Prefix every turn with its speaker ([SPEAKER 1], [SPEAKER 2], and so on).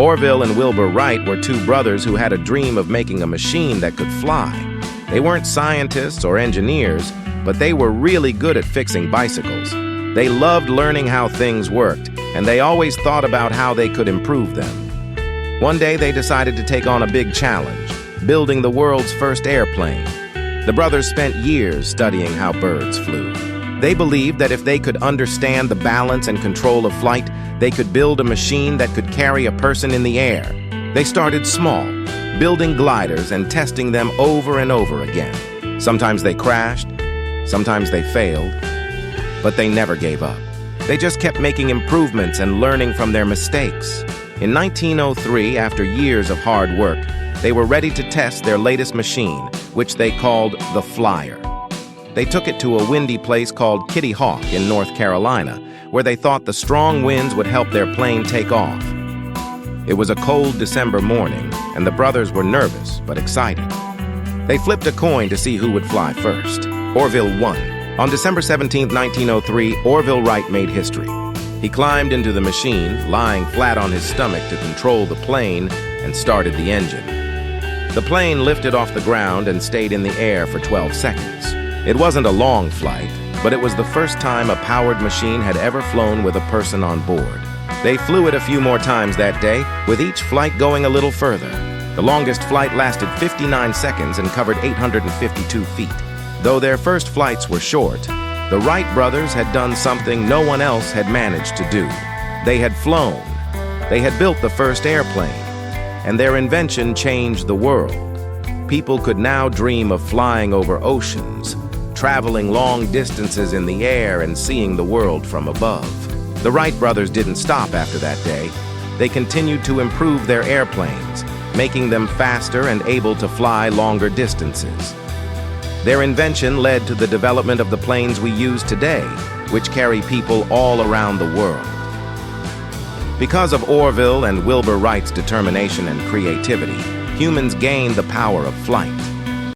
[SPEAKER 1] Orville and Wilbur Wright were two brothers who had a dream of making a machine that could fly. They weren't scientists or engineers, but they were really good at fixing bicycles. They loved learning how things worked, and they always thought about how they could improve them. One day they decided to take on a big challenge, building the world's first airplane. The brothers spent years studying how birds flew. They believed that if they could understand the balance and control of flight, they could build a machine that could carry a person in the air. They started small, building gliders and testing them over and over again. Sometimes they crashed, sometimes they failed, but they never gave up. They just kept making improvements and learning from their mistakes. In 1903, after years of hard work, they were ready to test their latest machine, which they called the Flyer. They took it to a windy place called Kitty Hawk in North Carolina, where they thought the strong winds would help their plane take off. It was a cold December morning, and the brothers were nervous but excited. They flipped a coin to see who would fly first. Orville won. On December 17, 1903, Orville Wright made history. He climbed into the machine, lying flat on his stomach to control the plane, and started the engine. The plane lifted off the ground and stayed in the air for 12 seconds. It wasn't a long flight, but it was the first time a powered machine had ever flown with a person on board. They flew it a few more times that day, with each flight going a little further. The longest flight lasted 59 seconds and covered 852 feet. Though their first flights were short, the Wright brothers had done something no one else had managed to do. They had flown. They had built the first airplane, and their invention changed the world. People could now dream of flying over oceans, traveling long distances in the air and seeing the world from above. The Wright brothers didn't stop after that day. They continued to improve their airplanes, making them faster and able to fly longer distances. Their invention led to the development of the planes we use today, which carry people all around the world. Because of Orville and Wilbur Wright's determination and creativity, humans gained the power of flight.